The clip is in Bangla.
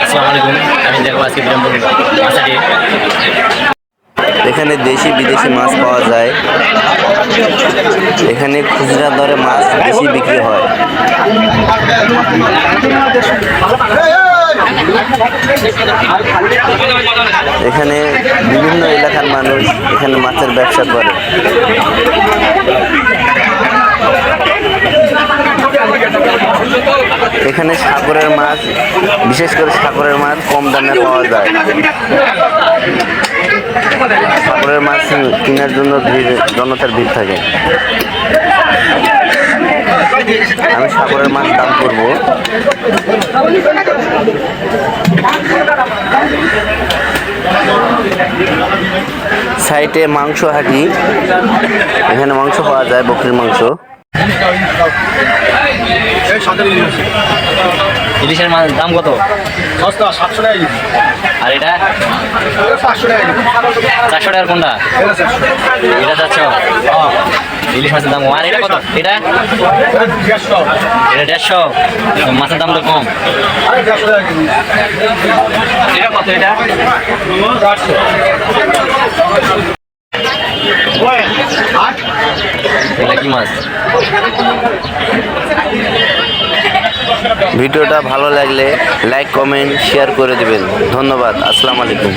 আসসালামু আলাইকুম। আমি দেখবো আজকে বিরামপুর মাছাটি। এখানে দেশি বিদেশি মাছ পাওয়া যায়। এখানে খুচরা দরে মাছ বেশি বিক্রি হয়। এখানে বিভিন্ন এলাকার মানুষ এখানে মাছের ব্যবসা করে। এখানে সাগরের মাছ, বিশেষ করে সাগরের মাছ কম দামে পাওয়া যায়। সাগরের মাছ কেনার জন্য জনতার ভিড় থাকে। আমি সাগরের মাছ দাম করব। সাইটে মাংস হাঁটি, এখানে মাংস পাওয়া যায়, বকরির মাংস। ইলিশের মাছ দাম কত? 700 টাকা। আর এটা 500 টাকা। 400 টাকার কোনটা? এটা 400। ইলিশ মাছের দাম। আর এটা কত? এটা 150। মাছের দাম তো কম। এটা কত? এটা 400। এটা কি মাছ? ভিডিওটা ভালো লাগলে লাইক, কমেন্ট, শেয়ার করে দিবেন। ধন্যবাদ। আসসালামু আলাইকুম।